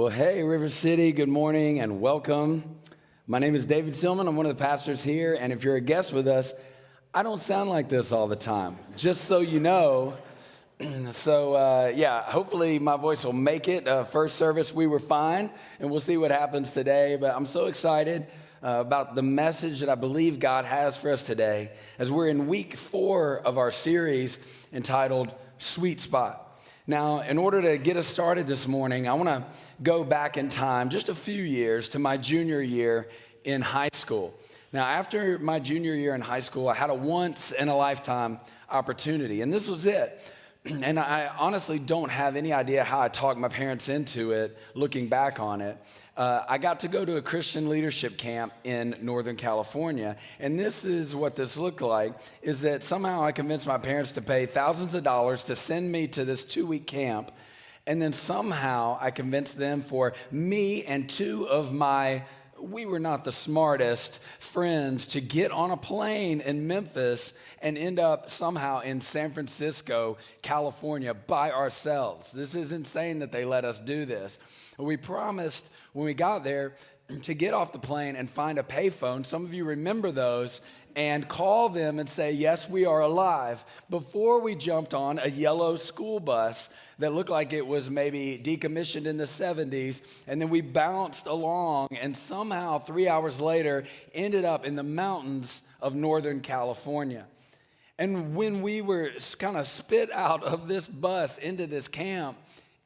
Well, hey, River City, good morning and welcome. My name is David Silman. I'm one of the pastors here, and if you're a guest with us, I don't sound like this all the time, just so you know. Hopefully my voice will make it. First service, we were fine, and we'll see what happens today, but I'm so excited about the message that I believe God has for us today, as we're in week 4 of our series entitled Sweet Spot. Now, in order to get us started this morning, I want to go back in time just a few years to my junior year in high school. Now, after my junior year in high school, I had a once-in-a-lifetime opportunity, and this was it. And I honestly don't have any idea how I talked my parents into it, looking back on it. I got to go to a Christian leadership camp in Northern California, and this is what this looked like, is that somehow I convinced my parents to pay thousands of dollars to send me to this 2-week camp, and then somehow I convinced them for me and 2 of my we were not the smartest friends to get on a plane in Memphis and end up somehow in San Francisco, California by ourselves. This is insane that they let us do this. We promised when we got there to get off the plane and find a payphone. Some of you remember those, and call them and say, yes, we are alive, before we jumped on a yellow school bus that looked like it was maybe decommissioned in the 70s, and then we bounced along and somehow 3 hours later ended up in the mountains of Northern California. And when we were kind of spit out of this bus into this camp,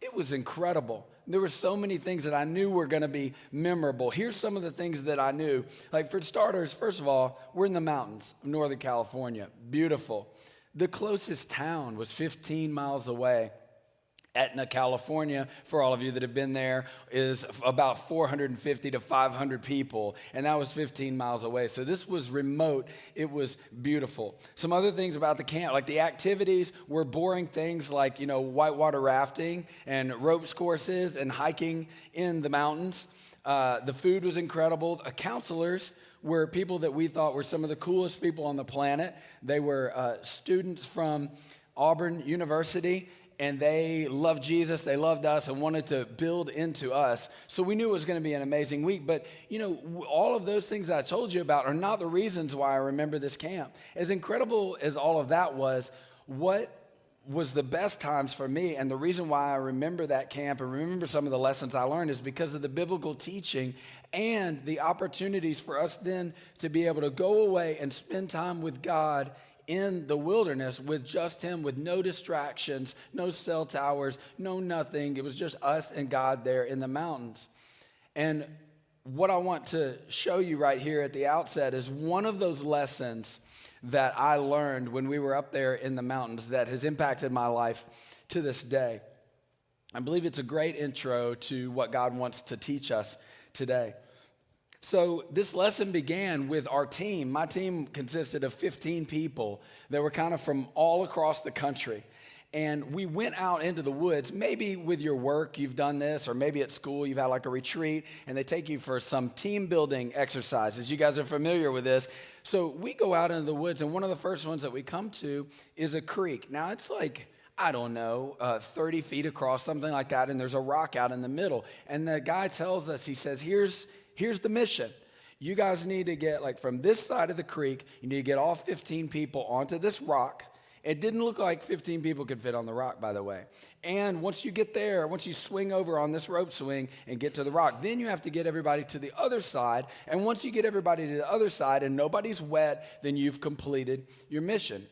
it was incredible. There were so many things that I knew were going to be memorable. Here's some of the things that I knew. Like, for starters, first of all, we're in the mountains of Northern California. Beautiful. The closest town was 15 miles away. Etna, California, for all of you that have been there, is about 450 to 500 people, and that was 15 miles away. So this was remote. It was beautiful. Some other things about the camp, like the activities were boring things like, whitewater rafting and ropes courses and hiking in the mountains. The food was incredible. The counselors were people that we thought were some of the coolest people on the planet. They were students from Auburn University, and they loved Jesus, they loved us, and wanted to build into us. So we knew it was going to be an amazing week. But, all of those things that I told you about are not the reasons why I remember this camp. As incredible as all of that was, what was the best times for me, and the reason why I remember that camp and remember some of the lessons I learned, is because of the biblical teaching and the opportunities for us then to be able to go away and spend time with God in the wilderness with just him, with no distractions, no cell towers, no nothing. It was just us and God there in the mountains. And what I want to show you right here at the outset is one of those lessons that I learned when we were up there in the mountains that has impacted my life to this day. I believe it's a great intro to what God wants to teach us today. So this lesson began with our team. My team consisted of 15 people that were kind of from all across the country. And we went out into the woods. Maybe with your work you've done this, or maybe at school you've had like a retreat, and they take you for some team building exercises. You guys are familiar with this. So we go out into the woods, and one of the first ones that we come to is a creek. Now it's like, 30 feet across, something like that, and there's a rock out in the middle. And the guy tells us, he says, here's the mission. You guys need to get, from this side of the creek, you need to get all 15 people onto this rock. It didn't look like 15 people could fit on the rock, by the way. And once you get there, once you swing over on this rope swing and get to the rock, then you have to get everybody to the other side. And once you get everybody to the other side and nobody's wet, then you've completed your mission.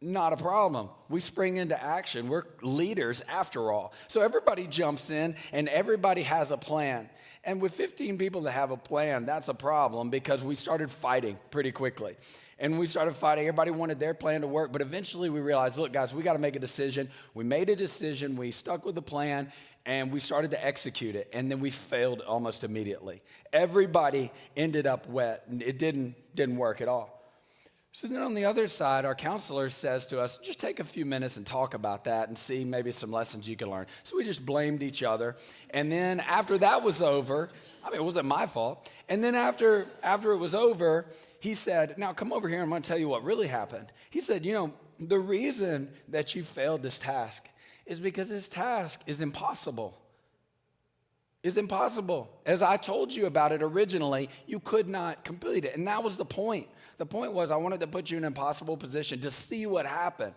Not a problem. We spring into action. We're leaders after all. So everybody jumps in and everybody has a plan. And with 15 people that have a plan, that's a problem, because we started fighting pretty quickly. And we started fighting. Everybody wanted their plan to work. But eventually we realized, look, guys, we got to make a decision. We made a decision. We stuck with the plan, and we started to execute it. And then we failed almost immediately. Everybody ended up wet, and it didn't work at all. So then on the other side, our counselor says to us, just take a few minutes and talk about that and see maybe some lessons you can learn. So we just blamed each other. And then after that was over, it wasn't my fault. And then after it was over, he said, now come over here, I'm going to tell you what really happened. He said, the reason that you failed this task is because this task is impossible. is impossible. As I told you about it originally, you could not complete it. And that was the point. The point was I wanted to put you in an impossible position to see what happened.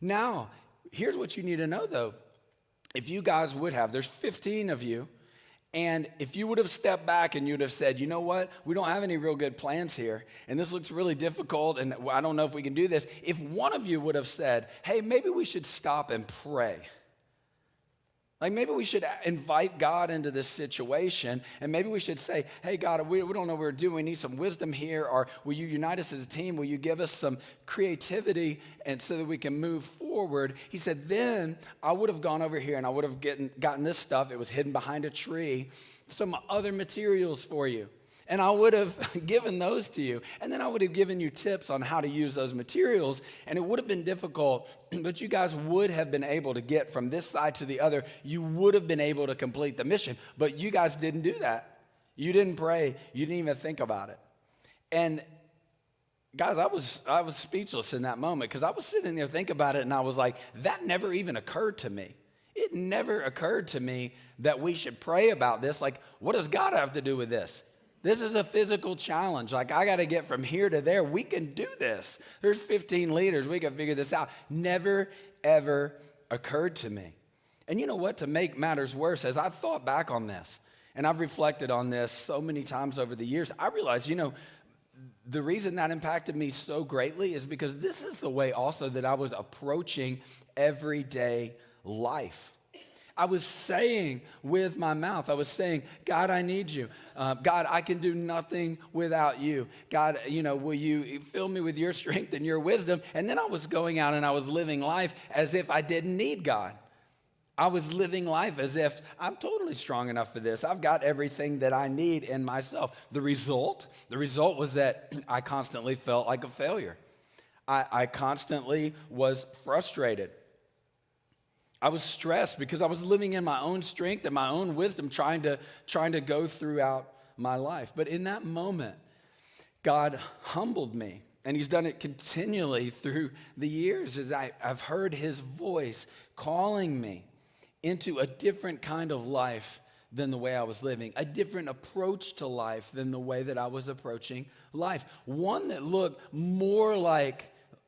Now, here's what you need to know though. If you guys would have, there's 15 of you, and if you would have stepped back and you'd have said, you know what, we don't have any real good plans here, and this looks really difficult, and I don't know if we can do this. If one of you would have said, hey, maybe we should stop and pray. Like maybe we should invite God into this situation, and maybe we should say, hey, God, we don't know what we're doing. We need some wisdom here, or will you unite us as a team? Will you give us some creativity and so that we can move forward? He said, then I would have gone over here, and I would have gotten this stuff. It was hidden behind a tree, some other materials for you. And I would have given those to you. And then I would have given you tips on how to use those materials. And it would have been difficult, but you guys would have been able to get from this side to the other. You would have been able to complete the mission. But you guys didn't do that. You didn't pray. You didn't even think about it. And guys, I was speechless in that moment because I was sitting there thinking about it, and I was like, that never even occurred to me. It never occurred to me that we should pray about this. Like, what does God have to do with this? This is a physical challenge. Like, I got to get from here to there. We can do this. There's 15 leaders. We can figure this out. Never, ever occurred to me. And you know what? To make matters worse, as I've thought back on this, and I've reflected on this so many times over the years, I realized, the reason that impacted me so greatly is because this is the way also that I was approaching everyday life. I was saying with my mouth, I was saying, God, I need you. God, I can do nothing without you. God, will you fill me with your strength and your wisdom? And then I was going out and I was living life as if I didn't need God. I was living life as if I'm totally strong enough for this. I've got everything that I need in myself. The result was that I constantly felt like a failure. I constantly was frustrated. I was stressed because I was living in my own strength and my own wisdom, trying to go throughout my life. But in that moment, God humbled me, and he's done it continually through the years as I've heard his voice calling me into a different kind of life than the way I was living, a different approach to life than the way that I was approaching life, one that looked more like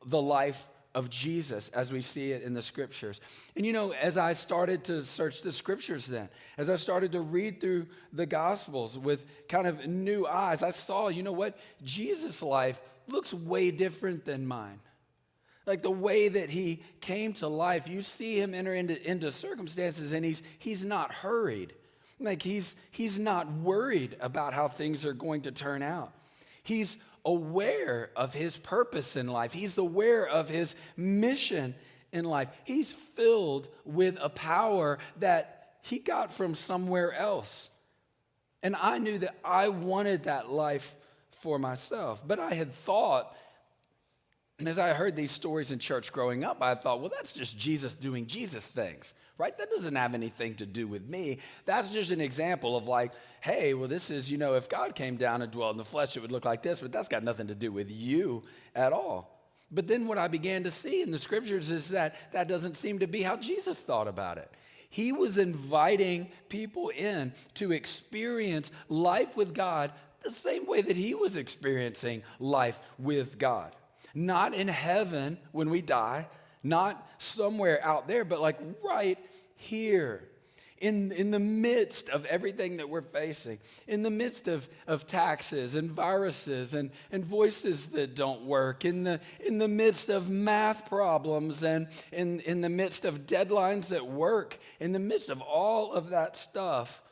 the life of Jesus as we see it in the scriptures. And as I started to search the scriptures then, as I started to read through the gospels with kind of new eyes, I saw, Jesus' life looks way different than mine. Like the way that he came to life, you see him enter into circumstances and he's not hurried. Like he's not worried about how things are going to turn out. He's aware of his purpose in life. He's aware of his mission in life. He's filled with a power that he got from somewhere else. And I knew that I wanted that life for myself. But I had thought, and as I heard these stories in church growing up, I thought, well, that's just Jesus doing Jesus things, right? That doesn't have anything to do with me. That's just an example of like, hey, well, this is, if God came down and dwelt in the flesh, it would look like this, but that's got nothing to do with you at all. But then what I began to see in the scriptures is that doesn't seem to be how Jesus thought about it. He was inviting people in to experience life with God the same way that he was experiencing life with God. Not in heaven when we die, not somewhere out there, but like right here. In the midst of everything that we're facing, in the midst of taxes and viruses and voices that don't work, in the midst of math problems and in the midst of deadlines at work, in the midst of all of that stuff,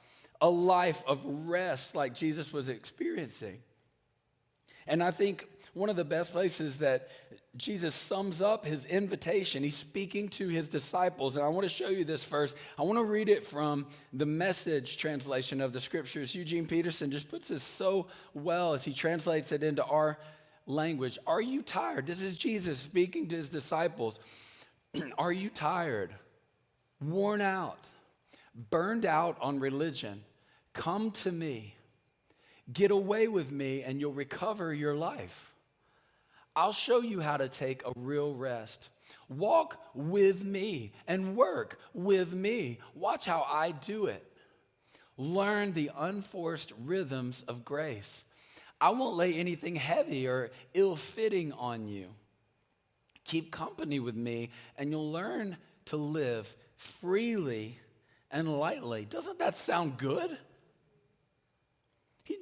a life of rest like Jesus was experiencing. And I think one of the best places that Jesus sums up his invitation, he's speaking to his disciples, and I want to show you this first. I want to read it from the Message translation of the scriptures. Eugene Peterson just puts this so well as he translates it into our language. Are you tired? This is Jesus speaking to his disciples. Are you tired, worn out, burned out on religion? Come to me. Get away with me and you'll recover your life. I'll show you how to take a real rest. Walk with me and work with me. Watch how I do it. Learn the unforced rhythms of grace. I won't lay anything heavy or ill-fitting on you. Keep company with me, and you'll learn to live freely and lightly. Doesn't that sound good?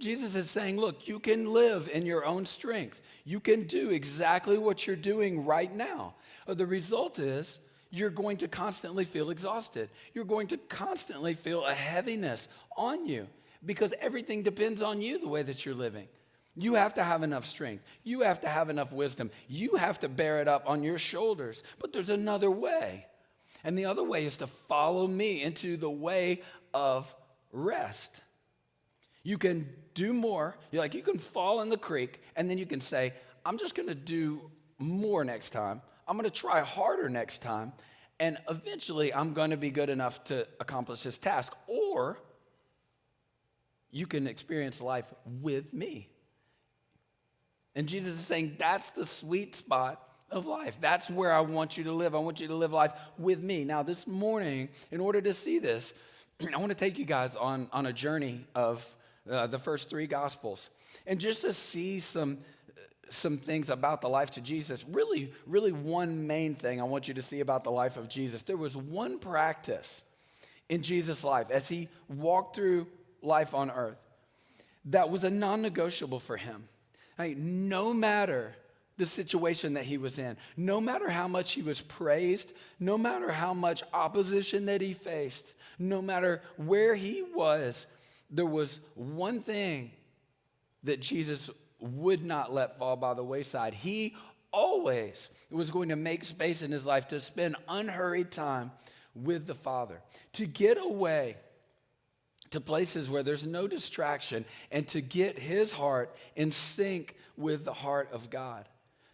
Jesus is saying, look, you can live in your own strength. You can do exactly what you're doing right now. The result is you're going to constantly feel exhausted. You're going to constantly feel a heaviness on you because everything depends on you the way that you're living. You have to have enough strength. You have to have enough wisdom. You have to bear it up on your shoulders. But there's another way. And the other way is to follow me into the way of rest. You can do more. You can fall in the creek, and then you can say, I'm just going to do more next time. I'm going to try harder next time, and eventually I'm going to be good enough to accomplish this task. Or you can experience life with me. And Jesus is saying that's the sweet spot of life. That's where I want you to live. I want you to live life with me. Now, this morning, in order to see this, I want to take you guys on a journey of the first three Gospels. And just to see some things about the life of Jesus, really one main thing I want you to see about the life of Jesus. There was one practice in Jesus' life as he walked through life on earth that was a non-negotiable for him. No matter the situation that he was in, no matter how much he was praised, no matter how much opposition that he faced, no matter where he was, there was one thing that Jesus would not let fall by the wayside. He always was going to make space in his life to spend unhurried time with the Father, to get away to places where there's no distraction, and to get his heart in sync with the heart of God,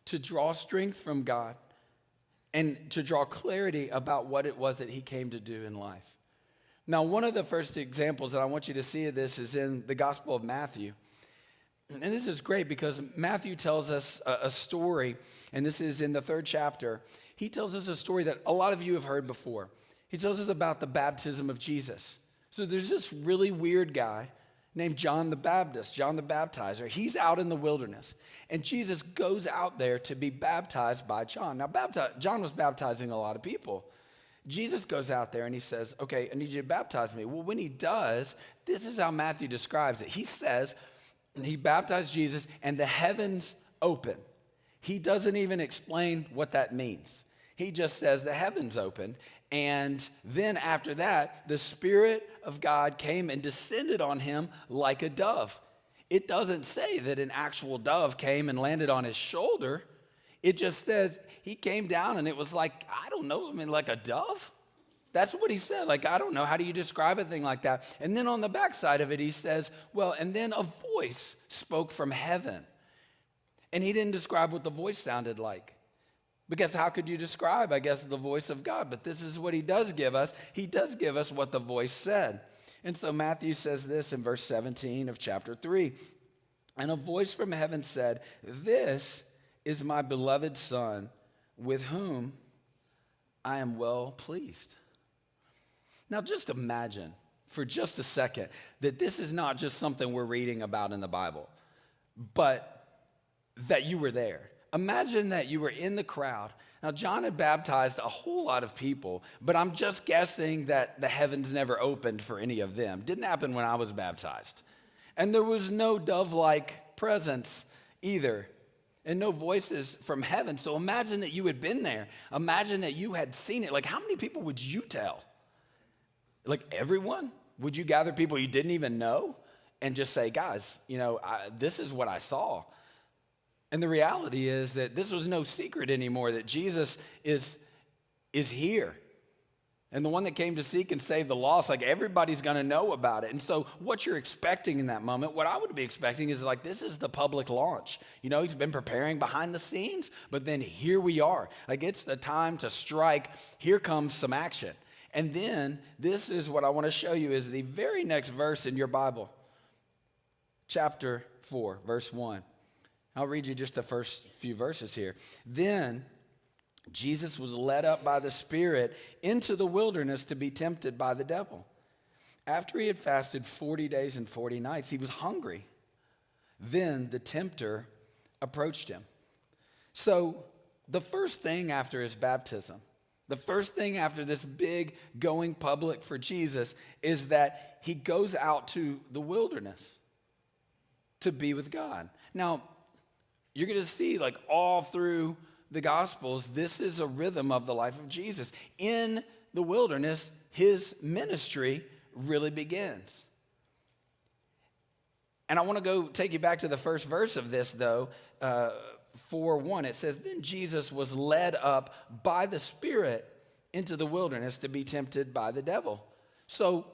to draw strength from God, and to draw clarity about what it was that he came to do in life. Now, one of the first examples that I want you to see of this is in the Gospel of Matthew. And this is great because Matthew tells us a story, and this is in the 3rd chapter. He tells us a story that a lot of you have heard before. He tells us about the baptism of Jesus. So there's this really weird guy named John the Baptist, John the Baptizer. He's out in the wilderness, and Jesus goes out there to be baptized by John. Now, John was baptizing a lot of people. Jesus goes out there and he says, okay, I need you to baptize me. Well, when he does, this is how Matthew describes it. He says, he baptized Jesus and the heavens open. He doesn't even explain what that means. He just says the heavens opened. And then after that, the Spirit of God came and descended on him like a dove. It doesn't say that an actual dove came and landed on his shoulder. It just says he came down and it was like, like a dove? That's what he said. I don't know. How do you describe a thing like that? And then on the backside of it, he says, and then a voice spoke from heaven. And he didn't describe what the voice sounded like. Because how could you describe, I guess, the voice of God? But this is what he does give us. He does give us what the voice said. And so Matthew says this in verse 17 of chapter 3. And a voice from heaven said, "This is my beloved Son, with whom I am well pleased." Now just imagine for just a second that this is not just something we're reading about in the Bible, but that you were there. Imagine that you were in the crowd. Now, John had baptized a whole lot of people, but I'm just guessing that the heavens never opened for any of them. Didn't happen when I was baptized. And there was no dove-like presence either, and no voices from heaven. So imagine that you had been there. Imagine that you had seen it. How many people would you tell? Everyone? Would you gather people you didn't even know and just say, guys, this is what I saw? And the reality is that this was no secret anymore, that Jesus is here. And the one that came to seek and save the lost, everybody's going to know about it. And so what you're expecting in that moment, what I would be expecting is this is the public launch. He's been preparing behind the scenes, but then here we are. It's the time to strike. Here comes some action. And then this is what I want to show you is the very next verse in your Bible. Chapter 4, verse 1. I'll read you just the first few verses here. Then Jesus was led up by the Spirit into the wilderness to be tempted by the devil. After he had fasted 40 days and 40 nights, he was hungry. Then the tempter approached him. So the first thing after his baptism, the first thing after this big going public for Jesus is that he goes out to the wilderness to be with God. Now, you're going to see like all through the Gospels, this is a rhythm of the life of Jesus. In the wilderness, his ministry really begins. And I want to go take you back to the first verse of this, though, 4:1. It says, "Then Jesus was led up by the Spirit into the wilderness to be tempted by the devil." So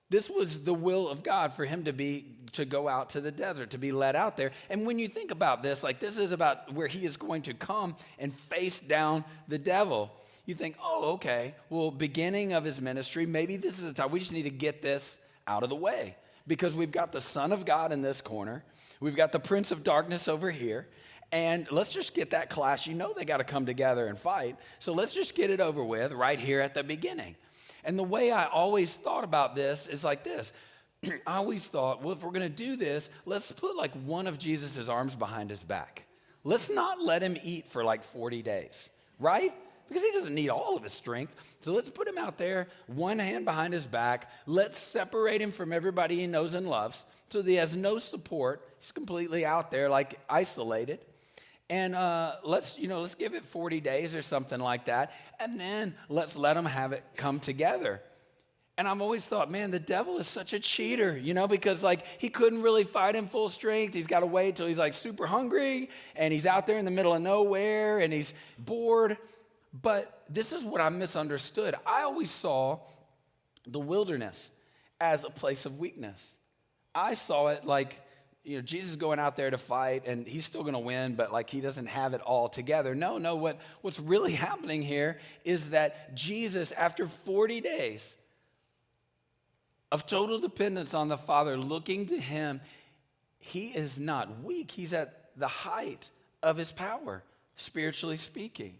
this was the will of God for him to go out to the desert, to be led out there. And when you think about this, like this is about where he is going to come and face down the devil. You think, oh, okay, well, beginning of his ministry, maybe this is the time. We just need to get this out of the way because we've got the Son of God in this corner. We've got the Prince of Darkness over here. And let's just get that clash. You know they got to come together and fight. So let's just get it over with right here at the beginning. And the way I always thought about this is like this. I always thought, well, if we're going to do this, let's put like one of Jesus' arms behind his back. Let's not let him eat for like 40 days, right? Because he doesn't need all of his strength. So let's put him out there, one hand behind his back. Let's separate him from everybody he knows and loves so that he has no support. He's completely out there, like isolated. And let's give it 40 days or something like that. And then let's let him have it come together. And I've always thought, man, the devil is such a cheater, because like he couldn't really fight in full strength. He's got to wait till he's like super hungry and he's out there in the middle of nowhere and he's bored. But this is what I misunderstood. I always saw the wilderness as a place of weakness. I saw it like, Jesus going out there to fight and he's still going to win, but like he doesn't have it all together. No, what's really happening here is that Jesus, after 40 days of total dependence on the Father, looking to him, he is not weak. He's at the height of his power, spiritually speaking.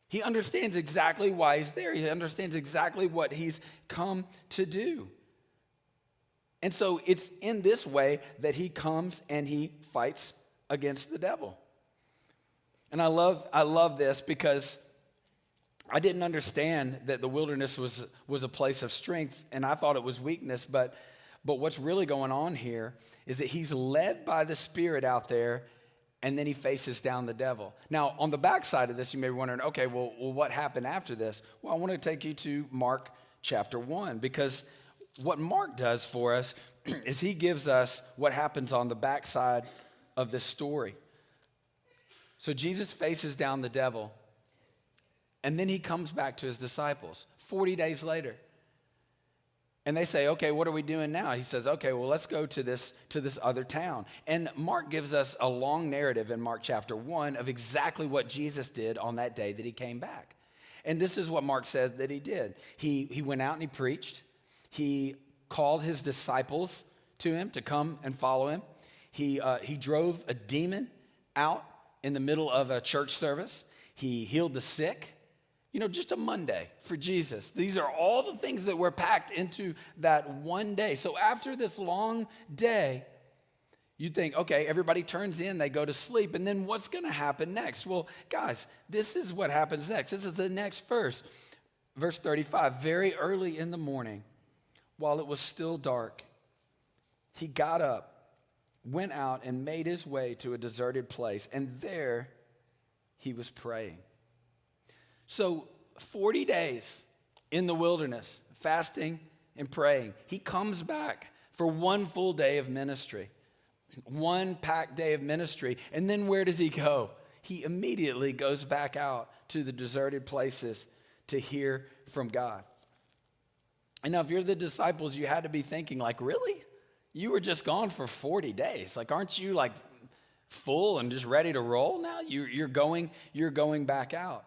He understands exactly why he's there. He understands exactly what he's come to do. And so it's in this way that he comes and he fights against the devil. And I love this because I didn't understand that the wilderness was a place of strength, and I thought it was weakness. But what's really going on here is that he's led by the Spirit out there, and then he faces down the devil. Now, on the backside of this, you may be wondering, okay, well, what happened after this? Well, I want to take you to Mark chapter 1, because what Mark does for us is he gives us what happens on the backside of this story. So Jesus faces down the devil, and then he comes back to his disciples 40 days later. And they say, okay, what are we doing now? He says, okay, well, let's go to this other town. And Mark gives us a long narrative in Mark chapter 1 of exactly what Jesus did on that day that he came back. And this is what Mark said that he did. He went out and he preached. He called his disciples to him to come and follow him. He drove a demon out in the middle of a church service. He healed the sick. Just a Monday for Jesus. These are all the things that were packed into that one day. So after this long day, you think, okay, everybody turns in, they go to sleep, and then what's going to happen next? Well, guys, this is what happens next. This is the next verse. Verse 35, very early in the morning, while it was still dark, he got up, went out, and made his way to a deserted place, and there he was praying. So 40 days in the wilderness, fasting and praying. He comes back for one full day of ministry, one packed day of ministry. And then where does he go? He immediately goes back out to the deserted places to hear from God. And now if you're the disciples, you had to be thinking like, really? You were just gone for 40 days. Like, aren't you like full and just ready to roll now? You're going back out.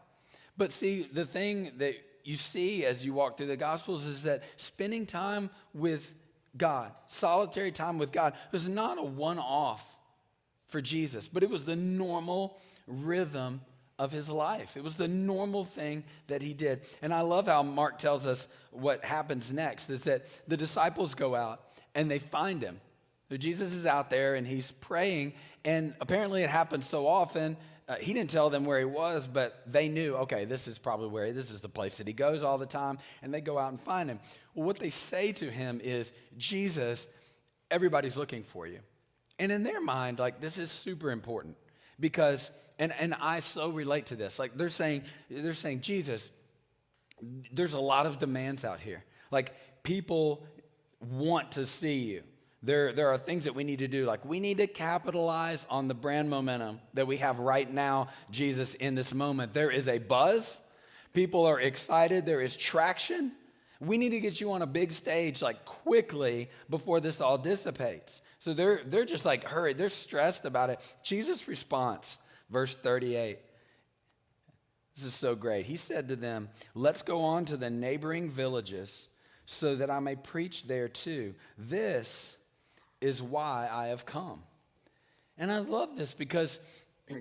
But see, the thing that you see as you walk through the Gospels is that spending time with God, solitary time with God, was not a one-off for Jesus, but it was the normal rhythm of his life. It was the normal thing that he did. And I love how Mark tells us what happens next is that the disciples go out and they find him. So Jesus is out there and he's praying, and apparently it happens so often. He didn't tell them where he was, but they knew, okay, this is probably this is the place that he goes all the time, and they go out and find him. Well, what they say to him is, Jesus, everybody's looking for you. And in their mind, like, this is super important because, and I so relate to this. Like, they're saying, Jesus, there's a lot of demands out here. Like, people want to see you. There are things that we need to do, like we need to capitalize on the brand momentum that we have right now, Jesus, in this moment. There is a buzz. People are excited. There is traction. We need to get you on a big stage like quickly before this all dissipates. So they're just like hurried. They're stressed about it. Jesus' response, verse 38. This is so great. He said to them, let's go on to the neighboring villages so that I may preach there too. This is why I have come. And I love this because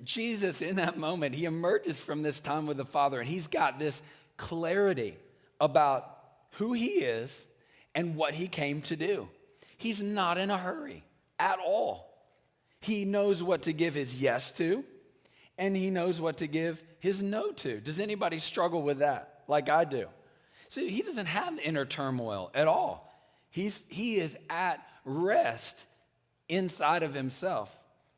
Jesus, in that moment, he emerges from this time with the Father, and he's got this clarity about who he is and what he came to do. He's not in a hurry at all. He knows what to give his yes to, and he knows what to give his no to. Does anybody struggle with that like I do? So he doesn't have inner turmoil at all. He is at rest inside of himself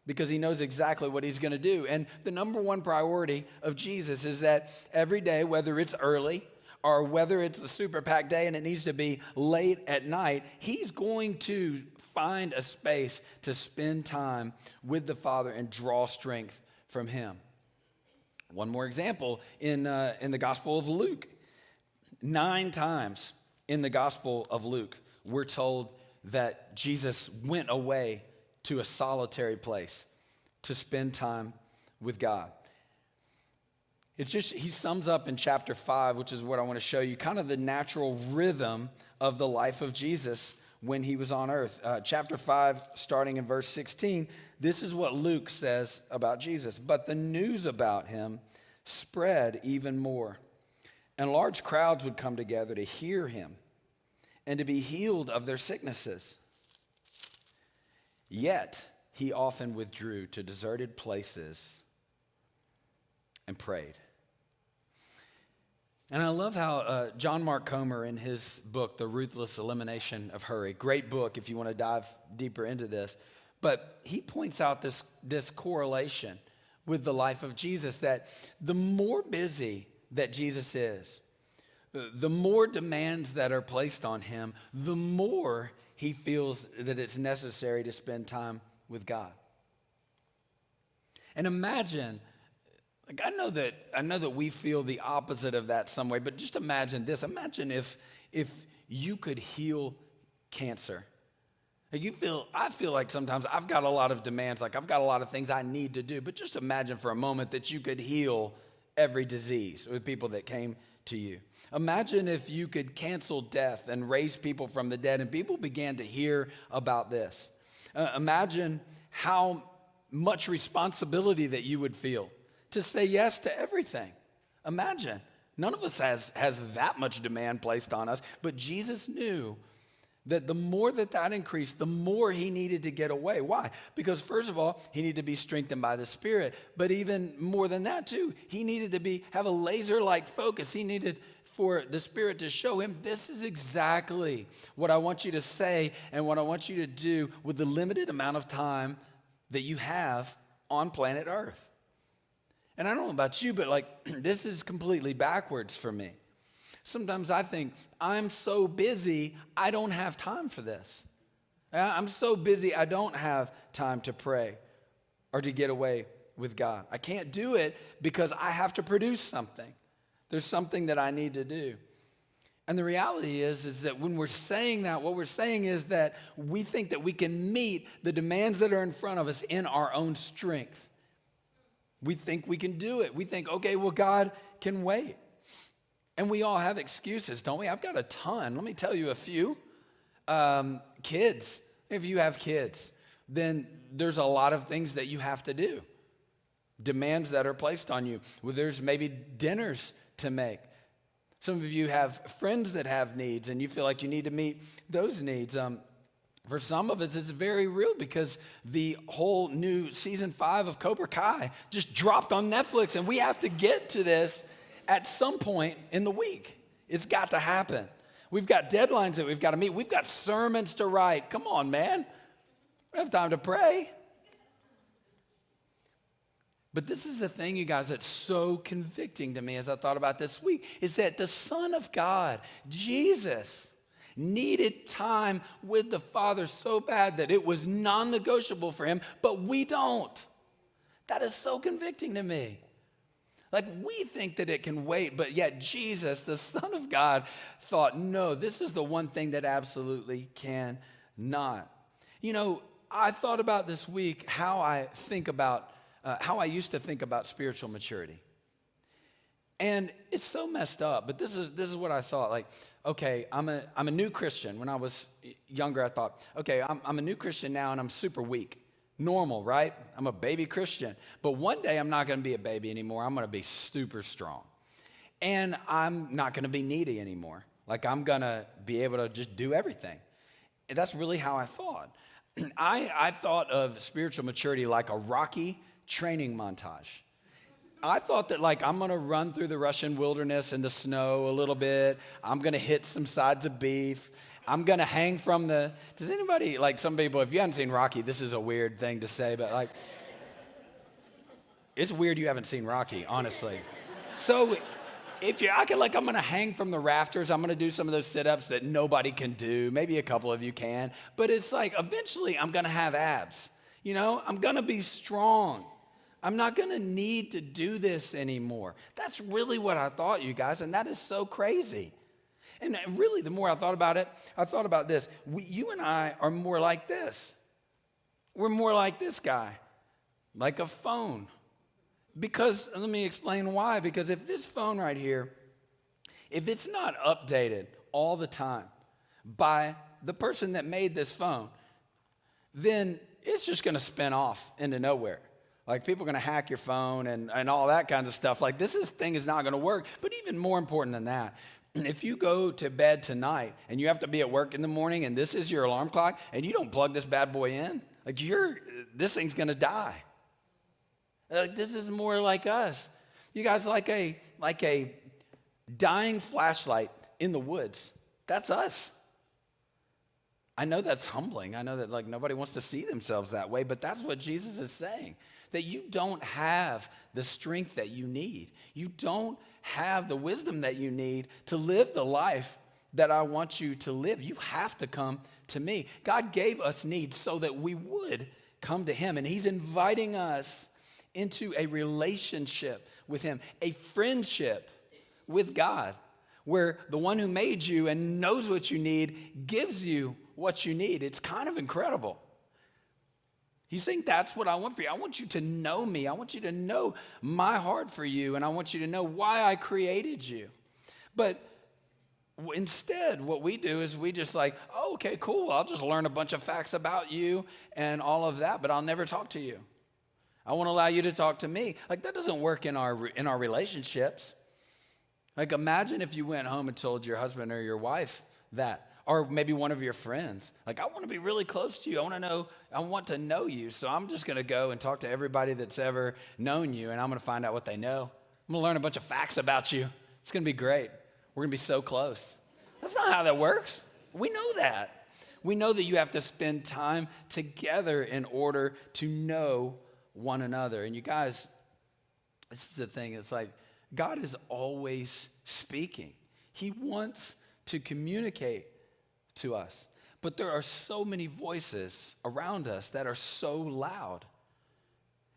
because he knows exactly what he's going to do. And the number one priority of Jesus is that every day, whether it's early or whether it's a super packed day and it needs to be late at night, he's going to find a space to spend time with the Father and draw strength from him. One more example in the Gospel of Luke. 9 times in the Gospel of Luke, we're told that Jesus went away to a solitary place to spend time with God. It's just, he sums up in chapter 5, which is what I want to show you, kind of the natural rhythm of the life of Jesus when he was on earth. Chapter 5, starting in verse 16, this is what Luke says about Jesus. But the news about him spread even more, and large crowds would come together to hear him and to be healed of their sicknesses. Yet he often withdrew to deserted places and prayed. And I love how John Mark Comer, in his book, The Ruthless Elimination of Hurry, great book if you want to dive deeper into this, but he points out this correlation with the life of Jesus, that the more busy that Jesus is, the more demands that are placed on him, the more he feels that it's necessary to spend time with God. And imagine, like I know that we feel the opposite of that some way, but just imagine this. Imagine if you could heal cancer. Like I feel like sometimes I've got a lot of demands, like I've got a lot of things I need to do, but just imagine for a moment that you could heal every disease with people that came to you. Imagine if you could cancel death and raise people from the dead, and people began to hear about this. Imagine how much responsibility that you would feel to say yes to everything. Imagine. None of us has that much demand placed on us, but Jesus knew that the more that increased, the more he needed to get away. Why? Because first of all, he needed to be strengthened by the Spirit. But even more than that too, he needed to have a laser-like focus. He needed for the Spirit to show him, this is exactly what I want you to say and what I want you to do with the limited amount of time that you have on planet Earth. And I don't know about you, but like this is completely backwards for me. Sometimes I think, I'm so busy, I don't have time for this. I'm so busy, I don't have time to pray or to get away with God. I can't do it because I have to produce something. There's something that I need to do. And the reality is that when we're saying that, what we're saying is that we think that we can meet the demands that are in front of us in our own strength. We think we can do it. We think, okay, well, God can wait. And we all have excuses, don't we? I've got a ton. Let me tell you a few. Kids. If you have kids, then there's a lot of things that you have to do. demands that are placed on you. Well, there's maybe dinners to make. Some of you have friends that have needs, and you feel like you need to meet those needs. For some of us, it's very real because the whole new season 5 of Cobra Kai just dropped on Netflix, and we have to get to this at some point in the week. It's got to happen. We've got deadlines that we've got to meet. We've got sermons to write. Come on, man. We don't have time to pray. But this is the thing, you guys, that's so convicting to me as I thought about this week, is that the Son of God, Jesus, needed time with the Father so bad that it was non-negotiable for him, but we don't. That is so convicting to me. Like, we think that it can wait, but yet Jesus, the Son of God, thought, no, this is the one thing that absolutely cannot. You know, I thought about this week how I used to think about spiritual maturity. And it's so messed up, but this is what I thought. Like, okay, I'm a new Christian. When I was younger, I thought, okay, I'm a new Christian now, and I'm super weak. Normal, right? I'm a baby Christian. But one day, I'm not going to be a baby anymore. I'm going to be super strong. And I'm not going to be needy anymore. Like, I'm going to be able to just do everything. And that's really how I thought. I thought of spiritual maturity like a Rocky training montage. I thought that, like, I'm going to run through the Russian wilderness in the snow a little bit. I'm going to hit some sides of beef. I'm going to hang from the... Does anybody, like some people, if you haven't seen Rocky, this is a weird thing to say, but, like, it's weird you haven't seen Rocky, honestly. So I'm going to hang from the rafters. I'm going to do some of those sit-ups that nobody can do. Maybe a couple of you can. But it's like, eventually, I'm going to have abs. You know, I'm going to be strong. I'm not going to need to do this anymore. That's really what I thought, you guys, and that is so crazy. And really, the more I thought about it, I thought about this. You and I are more like this. We're more like this guy, like a phone. Because, let me explain why. Because if this phone right here, if it's not updated all the time by the person that made this phone, then it's just going to spin off into nowhere. Like, people are going to hack your phone and all that kinds of stuff. Like, thing is not going to work. But even more important than that, if you go to bed tonight and you have to be at work in the morning and this is your alarm clock and you don't plug this bad boy in, like, this thing's going to die. This is more like us. You guys, like a dying flashlight in the woods. That's us. I know that's humbling. I know that, like, nobody wants to see themselves that way, but that's what Jesus is saying. That you don't have the strength that you need. You don't have the wisdom that you need to live the life that I want you to live. You have to come to me. God gave us needs so that we would come to him, and he's inviting us into a relationship with him, a friendship with God, where the one who made you and knows what you need gives you what you need. It's kind of incredible. He's saying, that's what I want for you. I want you to know me. I want you to know my heart for you, and I want you to know why I created you. But instead, what we do is we just like, oh, okay, cool. I'll just learn a bunch of facts about you and all of that, but I'll never talk to you. I won't allow you to talk to me. Like, that doesn't work in our relationships. Like, imagine if you went home and told your husband or your wife that. Or maybe one of your friends. Like, I want to be really close to you. I want to know you. So I'm just going to go and talk to everybody that's ever known you, and I'm going to find out what they know. I'm going to learn a bunch of facts about you. It's going to be great. We're going to be so close. That's not how that works. We know that. We know that you have to spend time together in order to know one another. And you guys, this is the thing. It's like God is always speaking. He wants to communicate to us. But there are so many voices around us that are so loud.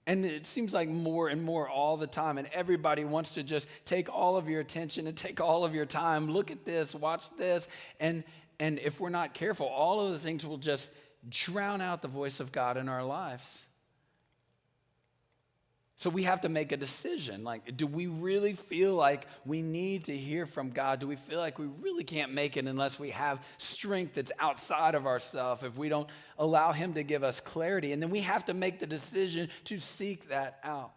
And it seems like more and more all the time. And everybody wants to just take all of your attention and take all of your time. Look at this, watch this. And if we're not careful, all of the things will just drown out the voice of God in our lives. So we have to make a decision. Like, do we really feel like we need to hear from God? Do we feel like we really can't make it unless we have strength that's outside of ourselves, if we don't allow him to give us clarity? And then we have to make the decision to seek that out.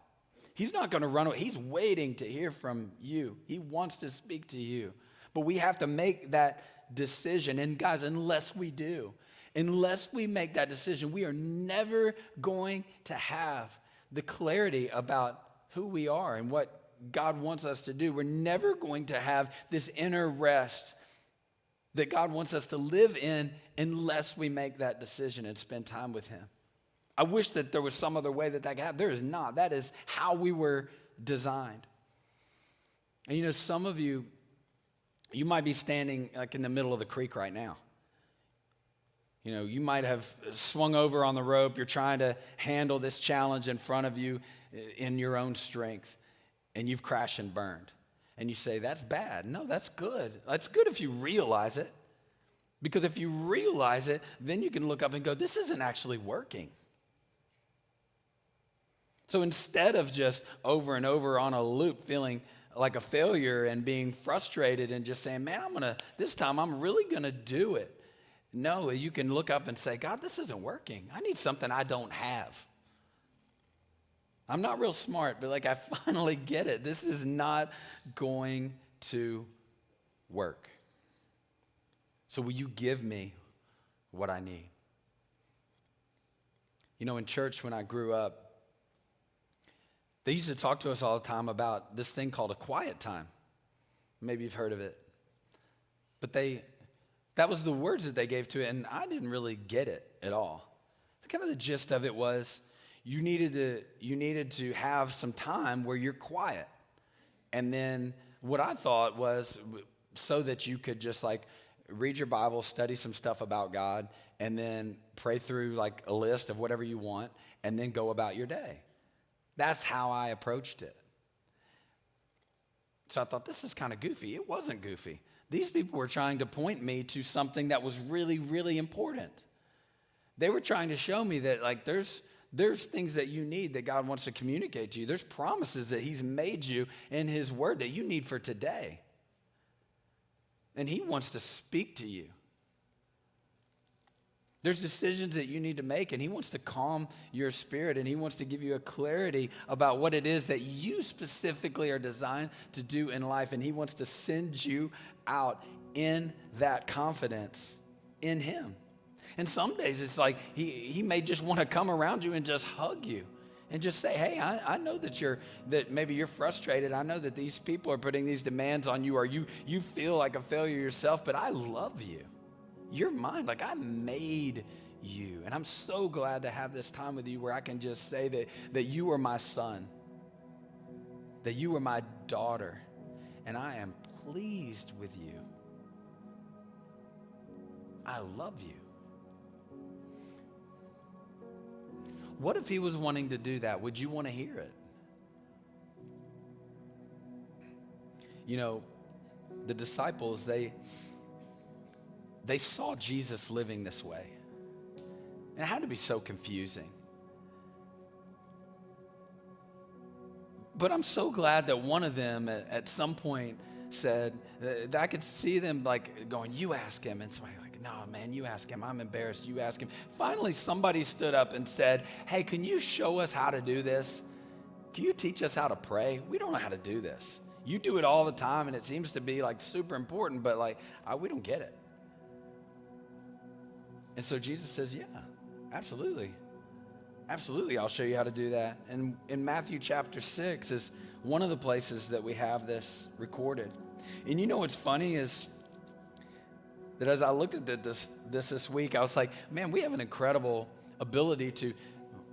He's not going to run away. He's waiting to hear from you. He wants to speak to you. But we have to make that decision. And guys, unless we make that decision, we are never going to have the clarity about who we are and what God wants us to do. We're never going to have this inner rest that God wants us to live in unless we make that decision and spend time with him. I wish that there was some other way that could happen. There is not. That is how we were designed. And some of you might be standing like in the middle of the creek right now. You might have swung over on the rope. You're trying to handle this challenge in front of you in your own strength, and you've crashed and burned. And you say, that's bad. No, that's good. That's good if you realize it. Because if you realize it, then you can look up and go, this isn't actually working. So instead of just over and over on a loop feeling like a failure and being frustrated and just saying, man, this time I'm really going to do it. No, you can look up and say, God, this isn't working. I need something I don't have. I'm not real smart, but I finally get it. This is not going to work. So will you give me what I need? In church when I grew up, they used to talk to us all the time about this thing called a quiet time. Maybe you've heard of it. But that was the words that they gave to it, and I didn't really get it at all. Kind of the gist of it was you needed to have some time where you're quiet. And then what I thought was so that you could just read your Bible, study some stuff about God, and then pray through a list of whatever you want, and then go about your day. That's how I approached it. So I thought, this is kind of goofy. It wasn't goofy. These people were trying to point me to something that was really, really important. They were trying to show me that there's things that you need that God wants to communicate to you. There's promises that he's made you in his word that you need for today. And he wants to speak to you. There's decisions that you need to make, and he wants to calm your spirit, and he wants to give you a clarity about what it is that you specifically are designed to do in life, and he wants to send you out in that confidence in him. And some days it's he may just want to come around you and just hug you and just say, hey, I know that maybe you're frustrated. I know that these people are putting these demands on you, or you feel like a failure yourself, but I love you. You're mine. I made you. And I'm so glad to have this time with you where I can just say that you are my son, that you are my daughter, and I am pleased with you. I love you. What if he was wanting to do that? Would you want to hear it? The disciples, they saw Jesus living this way. And it had to be so confusing. But I'm so glad that one of them at some point said, that I could see them going, you ask him. And somebody no, man, you ask him. I'm embarrassed. You ask him. Finally, somebody stood up and said, hey, can you show us how to do this? Can you teach us how to pray? We don't know how to do this. You do it all the time, and it seems to be super important, but we don't get it. And so Jesus says, yeah, absolutely. Absolutely, I'll show you how to do that. And in Matthew chapter 6 is one of the places that we have this recorded. And what's funny is that as I looked at this week, I was like, man, we have an incredible ability to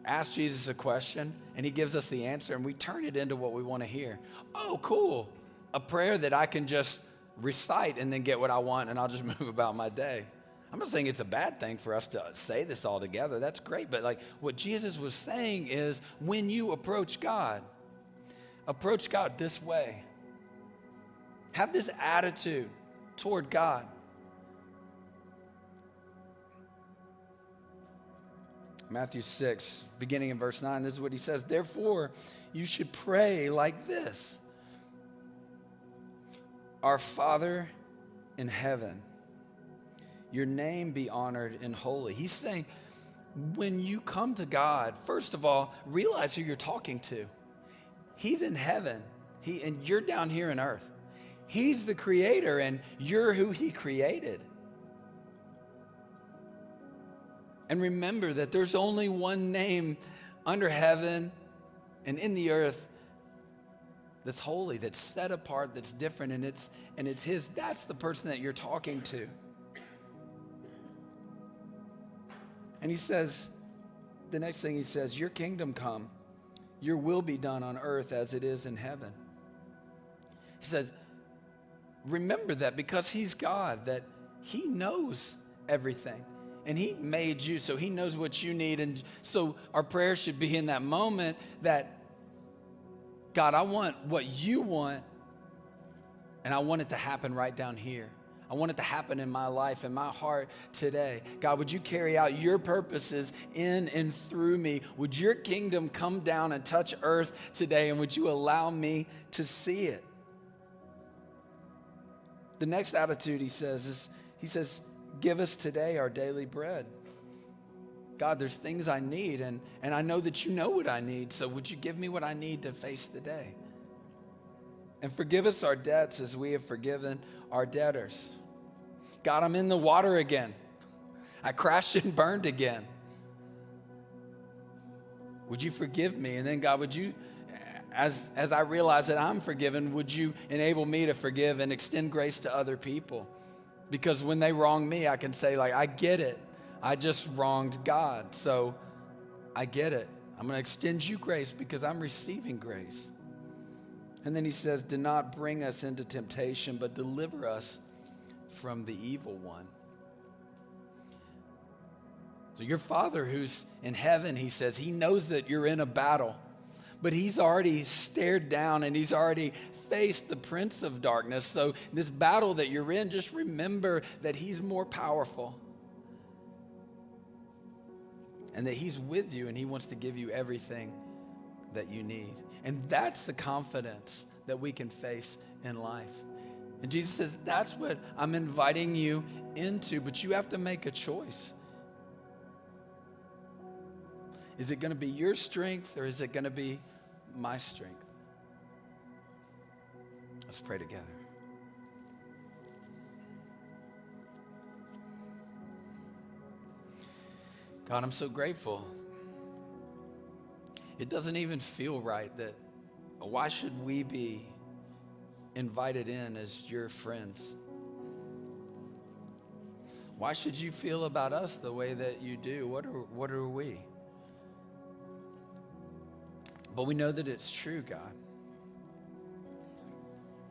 ask Jesus a question, and he gives us the answer, and we turn it into what we want to hear. Oh, cool. A prayer that I can just recite and then get what I want, and I'll just move about my day. I'm not saying it's a bad thing for us to say this all together. That's great. But what Jesus was saying is when you approach God this way. Have this attitude toward God. Matthew 6, beginning in verse 9, this is what he says. Therefore, you should pray like this. Our Father in heaven, your name be honored and holy. He's saying, when you come to God, first of all, realize who you're talking to. He's in heaven, and you're down here in earth. He's the creator, and you're who he created. And remember that there's only one name under heaven and in the earth that's holy, that's set apart, that's different, and it's his. That's the person that you're talking to. And he says, the next thing he says, your kingdom come, your will be done on earth as it is in heaven. He says, remember that because he's God, that he knows everything. And he made you, so he knows what you need. And so our prayer should be in that moment that, God, I want what you want, and I want it to happen right down here. I want it to happen in my life, in my heart today. God, would you carry out your purposes in and through me? Would your kingdom come down and touch earth today, and would you allow me to see it? The next attitude he says, give us today our daily bread. God, there's things I need, and I know that you know what I need, so would you give me what I need to face the day? And forgive us our debts as we have forgiven our debtors. God, I'm in the water again. I crashed and burned again. Would you forgive me? And then God, would you, as I realize that I'm forgiven, would you enable me to forgive and extend grace to other people? Because when they wrong me, I can say, like, I get it. I just wronged God, so I get it. I'm going to extend you grace because I'm receiving grace. And then he says, do not bring us into temptation, but deliver us from the evil one. So your Father who's in heaven, he says, he knows that you're in a battle, but he's already stared down and he's already faced the prince of darkness. So this battle that you're in, just remember that he's more powerful and that he's with you and he wants to give you everything that you need. And that's the confidence that we can face in life. And Jesus says, that's what I'm inviting you into, but you have to make a choice. Is it going to be your strength or is it going to be my strength? Let's pray together. God, I'm so grateful. It doesn't even feel right that why should we be invited in as your friends? Why should you feel about us the way that you do? What are we? But we know that it's true, God.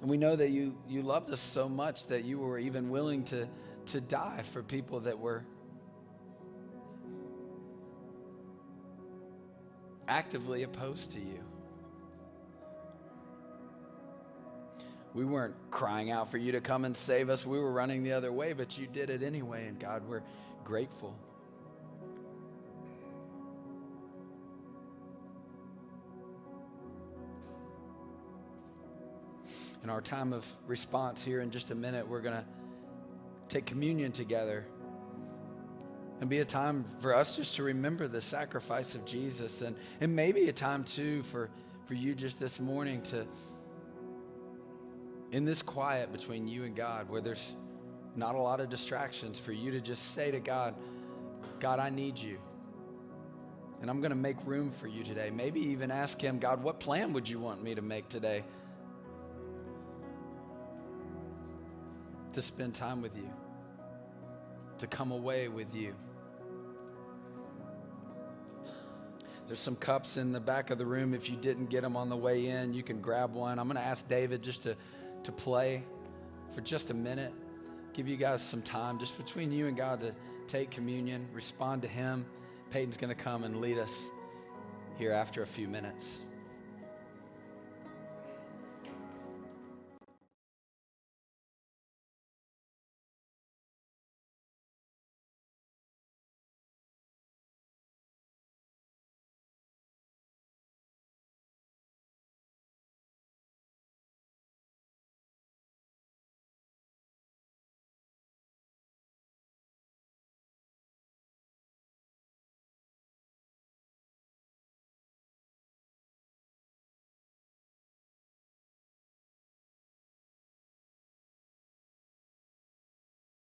And we know that you loved us so much that you were even willing to die for people that were actively opposed to you. We weren't crying out for you to come and save us. We were running the other way, but you did it anyway. And God, we're grateful. In our time of response here in just a minute, we're going to take communion together and be a time for us just to remember the sacrifice of Jesus, and maybe a time too for you just this morning to, in this quiet between you and God, where there's not a lot of distractions, for you to just say to God, God, I need you. And I'm going to make room for you today. Maybe even ask him, God, what plan would you want me to make today to spend time with you, to come away with you? There's some cups in the back of the room. If you didn't get them on the way in, you can grab one. I'm going to ask David just to play for just a minute, give you guys some time just between you and God to take communion, respond to him. Peyton's going to come and lead us here after a few minutes.